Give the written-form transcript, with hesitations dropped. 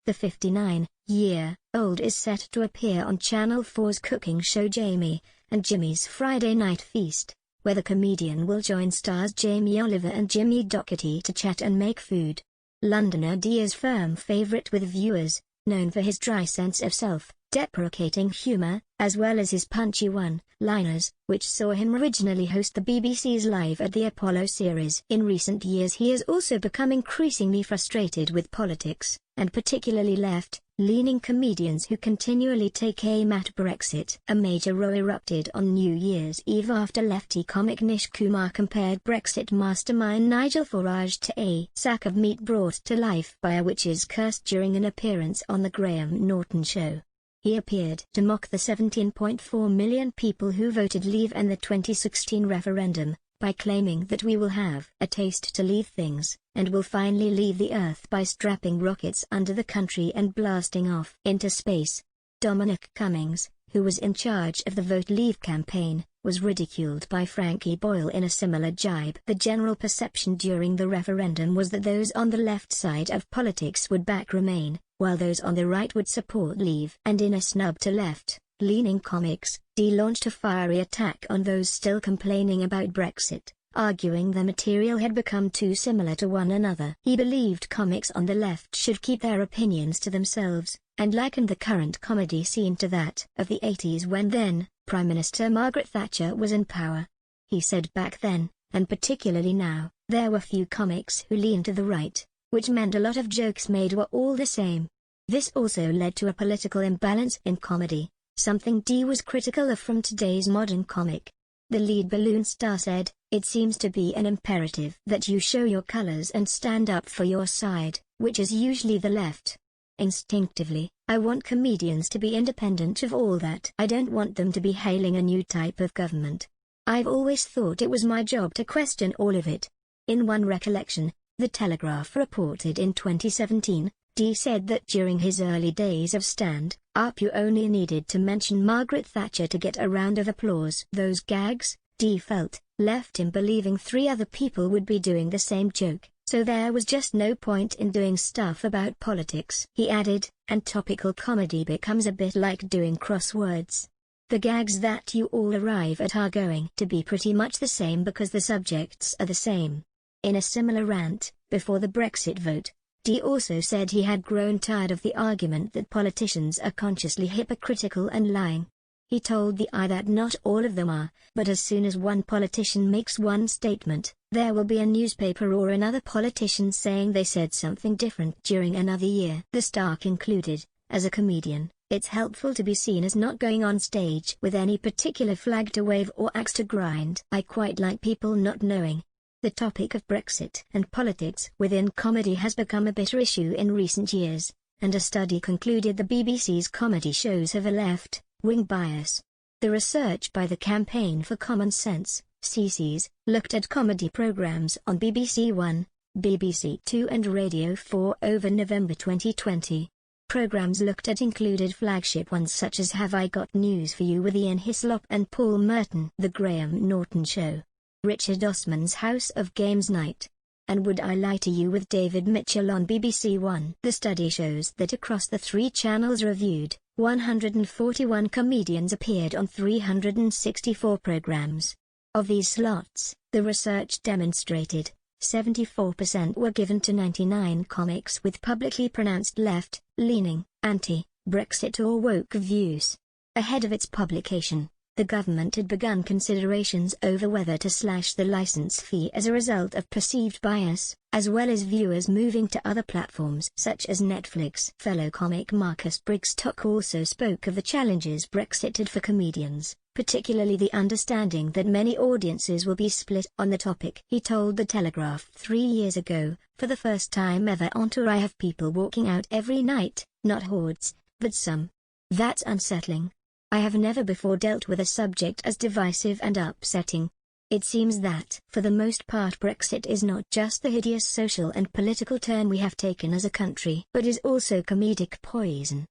The 59-year-old is set to appear on Channel 4's cooking show Jamie and Jimmy's Friday Night Feast, where the comedian will join stars Jamie Oliver and Jimmy Doherty to chat and make food. Londoner D is firm favourite with viewers, known for his dry sense of self-deprecating humour, as well as his punchy one-liners, which saw him originally host the BBC's Live at the Apollo series. In recent years he has also become increasingly frustrated with politics, and particularly left-leaning comedians who continually take aim at Brexit. A major row erupted on New Year's Eve after lefty comic Nish Kumar compared Brexit mastermind Nigel Farage to a sack of meat brought to life by a witch's curse during an appearance on The Graham Norton Show. He appeared to mock the 17.4 million people who voted Leave in the 2016 referendum, by claiming that we will have a taste to leave things, and will finally leave the Earth by strapping rockets under the country and blasting off into space. Dominic Cummings, who was in charge of the Vote Leave campaign, was ridiculed by Frankie Boyle in a similar jibe. The general perception during the referendum was that those on the left side of politics would back Remain, while those on the right would support Leave. And in a snub to left-leaning comics, D launched a fiery attack on those still complaining about Brexit, arguing the material had become too similar to one another. He believed comics on the left should keep their opinions to themselves, and likened the current comedy scene to that of the 80s when then Prime Minister Margaret Thatcher was in power. He said back then, and particularly now, there were few comics who leaned to the right, which meant a lot of jokes made were all the same. This also led to a political imbalance in comedy, something D was critical of from today's modern comic. The lead balloon star said, "It seems to be an imperative that you show your colors and stand up for your side, which is usually the left. Instinctively, I want comedians to be independent of all that. I don't want them to be hailing a new type of government. I've always thought it was my job to question all of it." In one recollection, The Telegraph reported in 2017, D said that during his early days of stand-up you only needed to mention Margaret Thatcher to get a round of applause. Those gags, D felt, left him believing 3 other people would be doing the same joke, so there was just no point in doing stuff about politics. He added, and topical comedy becomes a bit like doing crosswords. The gags that you all arrive at are going to be pretty much the same because the subjects are the same. In a similar rant, before the Brexit vote, D also said he had grown tired of the argument that politicians are consciously hypocritical and lying. He told the Eye that not all of them are, but as soon as one politician makes one statement, there will be a newspaper or another politician saying they said something different during another year. The Star concluded, as a comedian, it's helpful to be seen as not going on stage with any particular flag to wave or axe to grind. I quite like people not knowing. The topic of Brexit and politics within comedy has become a bitter issue in recent years, and a study concluded the BBC's comedy shows have a left-wing bias. The research by the Campaign for Common Sense, CCs, looked at comedy programs on BBC One, BBC Two and Radio 4 over November 2020. Programs looked at included flagship ones such as Have I Got News for You with Ian Hislop and Paul Merton, The Graham Norton Show, Richard Osman's House of Games Night, and Would I Lie to You with David Mitchell on BBC One. The study shows that across the 3 channels reviewed, 141 comedians appeared on 364 programs. Of these slots, the research demonstrated, 74% were given to 99 comics with publicly pronounced left-leaning, anti-Brexit or woke views. Ahead of its publication, the government had begun considerations over whether to slash the license fee as a result of perceived bias, as well as viewers moving to other platforms such as Netflix. Fellow comic Marcus Brigstock also spoke of the challenges Brexit had for comedians, particularly the understanding that many audiences will be split on the topic. He told The Telegraph 3 years ago, "For the first time ever on tour I have people walking out every night, not hordes, but some. That's unsettling. I have never before dealt with a subject as divisive and upsetting. It seems that, for the most part, Brexit is not just the hideous social and political turn we have taken as a country, but is also comedic poison.